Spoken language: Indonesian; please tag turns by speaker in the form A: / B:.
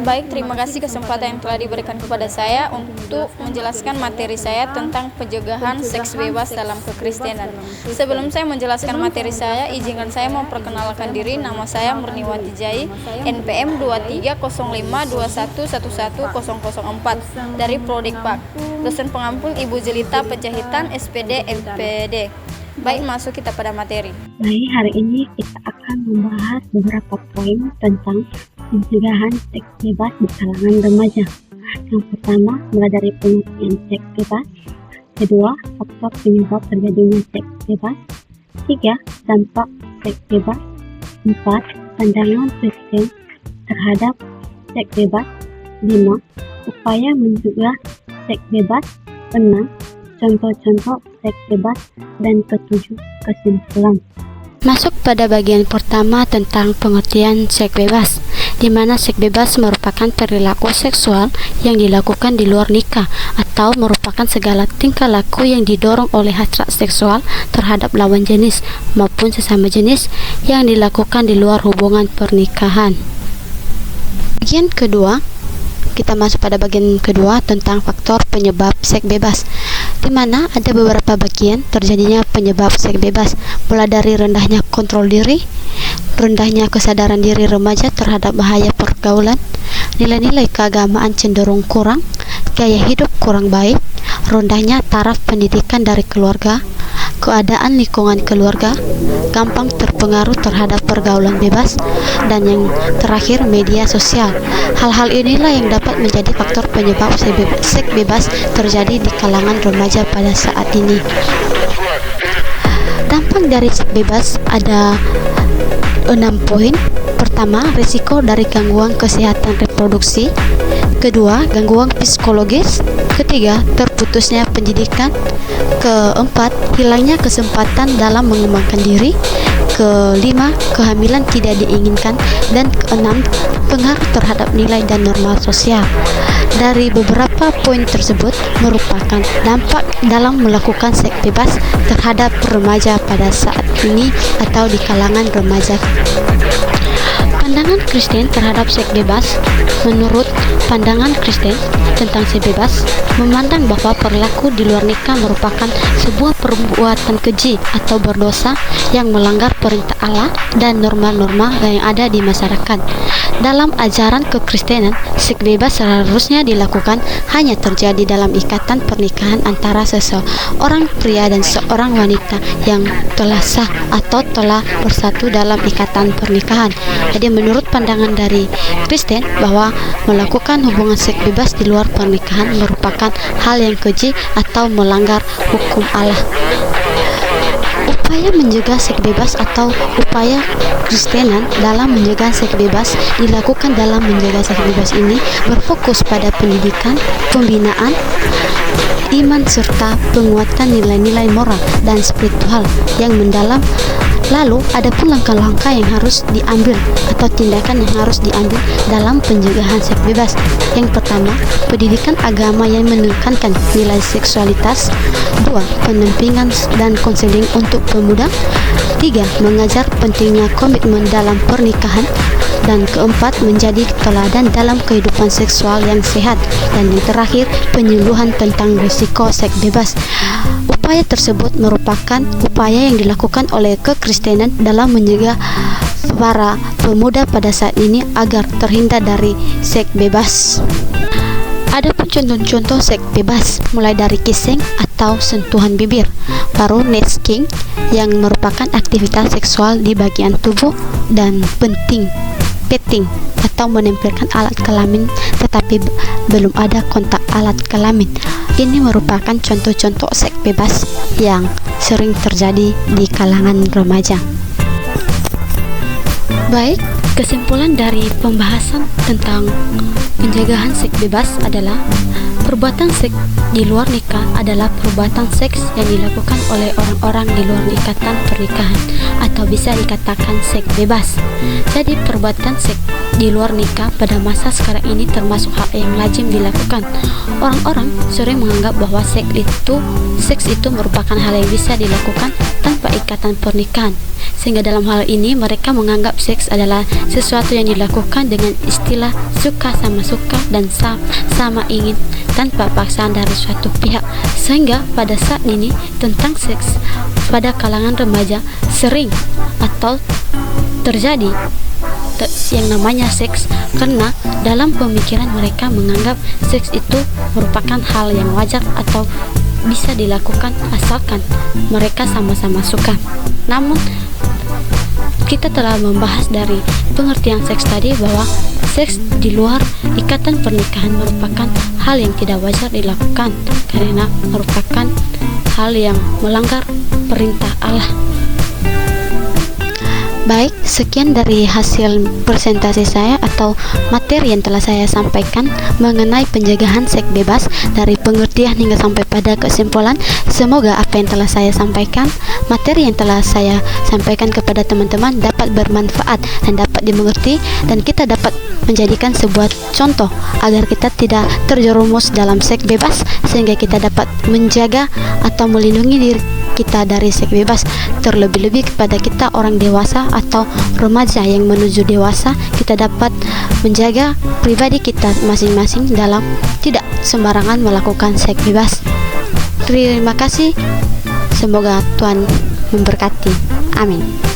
A: Baik, terima kasih kesempatan yang telah diberikan kepada saya untuk menjelaskan materi saya tentang pencegahan seks bebas dalam kekristenan. Sebelum saya menjelaskan materi saya, izinkan saya memperkenalkan diri. Nama saya Murniwati Jai, NPM 230521111004 dari Prodikpak. Dosen pengampun Ibu Jelita Penjahitan, SPD MPD. Baik, masuk kita pada materi.
B: Baik, hari ini kita akan membahas beberapa poin tentang pencegahan seks bebas di kalangan remaja. Yang pertama, mulai dari pengertian seks bebas. Kedua, faktor penyebab terjadinya seks bebas. Tiga, dampak seks bebas. Empat, pandangan Kristen terhadap seks bebas. Lima, upaya mencegah seks bebas. Enam, contoh-contoh seks bebas. Dan ketujuh, kesimpulan.
C: Masuk pada bagian pertama tentang pengertian seks bebas, di mana seks bebas merupakan perilaku seksual yang dilakukan di luar nikah atau merupakan segala tingkah laku yang didorong oleh hasrat seksual terhadap lawan jenis maupun sesama jenis yang dilakukan di luar hubungan pernikahan. Bagian kedua, kita masuk pada bagian kedua tentang faktor penyebab seks bebas, di mana ada beberapa bagian terjadinya penyebab seks bebas, mulai dari rendahnya kontrol diri, rendahnya kesadaran diri remaja terhadap bahaya pergaulan, nilai-nilai keagamaan cenderung kurang, gaya hidup kurang baik, rendahnya taraf pendidikan dari keluarga, keadaan lingkungan keluarga, gampang terpengaruh terhadap pergaulan bebas, dan yang terakhir media sosial. Hal-hal inilah yang dapat menjadi faktor penyebab seks bebas terjadi di kalangan remaja pada saat ini. Dampak dari seks bebas ada 6 poin. Pertama, risiko dari gangguan kesehatan reproduksi. Kedua, gangguan psikologis. Ketiga, terputusnya pendidikan. Keempat, hilangnya kesempatan dalam mengembangkan diri. Kelima, kehamilan tidak diinginkan. Dan keenam, pengaruh terhadap nilai dan norma sosial. Dari beberapa poin tersebut merupakan dampak dalam melakukan seks bebas terhadap remaja pada saat ini atau di kalangan remaja. Pandangan Kristen terhadap seks bebas. Menurut pandangan Kristen tentang seks bebas, memandang bahwa perilaku di luar nikah merupakan sebuah perbuatan keji atau berdosa yang melanggar perintah Allah dan norma-norma yang ada di masyarakat. Dalam ajaran kekristenan, seks bebas seharusnya dilakukan hanya terjadi dalam ikatan pernikahan antara seseorang pria dan seorang wanita yang telah sah atau telah bersatu dalam ikatan pernikahan. Jadi menurut pandangan dari Kristen bahwa melakukan hubungan seks bebas di luar pernikahan merupakan hal yang keji atau melanggar hukum Allah. Upaya mencegah seks bebas atau upaya Kristenan dalam mencegah seks bebas dilakukan. Dalam mencegah seks bebas ini berfokus pada pendidikan, pembinaan iman serta penguatan nilai-nilai moral dan spiritual yang mendalam. Lalu, ada pun langkah-langkah yang harus diambil atau tindakan yang harus diambil dalam pencegahan seks bebas. Yang pertama, pendidikan agama yang menekankan nilai seksualitas. 2. Pendampingan dan konseling untuk pemuda. 3. Mengajar pentingnya komitmen dalam pernikahan. Dan keempat, menjadi teladan dalam kehidupan seksual yang sehat. Dan yang terakhir, penyuluhan tentang risiko seks bebas. Upaya tersebut merupakan upaya yang dilakukan oleh kekristenan dalam mencegah para pemuda pada saat ini agar terhindar dari seks bebas. Ada pun contoh-contoh seks bebas, mulai dari kissing atau sentuhan bibir, baru nesting yang merupakan aktivitas seksual di bagian tubuh, dan petting atau menempelkan alat kelamin tetapi belum ada kontak alat kelamin. Ini merupakan contoh-contoh seks bebas yang sering terjadi di kalangan remaja. Baik, kesimpulan dari pembahasan tentang pencegahan seks bebas adalah perbuatan seks di luar nikah adalah perbuatan seks yang dilakukan oleh orang-orang di luar ikatan pernikahan atau bisa dikatakan seks bebas. Jadi perbuatan seks di luar nikah pada masa sekarang ini termasuk hal yang lazim dilakukan. Orang-orang sering menganggap bahwa seks itu merupakan hal yang bisa dilakukan tanpa ikatan pernikahan. sehingga dalam hal ini mereka menganggap seks adalah sesuatu yang dilakukan dengan istilah suka sama suka dan sama ingin tanpa paksaan dari suatu pihak. Sehingga pada saat ini tentang seks pada kalangan remaja sering atau terjadi yang namanya seks, karena dalam pemikiran mereka menganggap seks itu merupakan hal yang wajar atau bisa dilakukan asalkan mereka sama-sama suka. Namun kita telah membahas dari pengertian seks tadi bahwa seks di luar ikatan pernikahan merupakan hal yang tidak wajar dilakukan karena merupakan hal yang melanggar perintah Allah. Baik, sekian dari hasil presentasi saya atau materi yang telah saya sampaikan mengenai pencegahan seks bebas dari pengertian hingga sampai pada kesimpulan. Semoga apa yang telah saya sampaikan, materi yang telah saya sampaikan kepada teman-teman dapat bermanfaat dan dapat dimengerti, dan kita dapat menjadikan sebuah contoh agar kita tidak terjerumus dalam seks bebas, sehingga kita dapat menjaga atau melindungi diri kita dari seks bebas. Terlebih-lebih kepada kita orang dewasa atau remaja yang menuju dewasa, kita dapat menjaga pribadi kita masing-masing dalam tidak sembarangan melakukan seks bebas. Terima kasih, semoga Tuhan memberkati. Amin.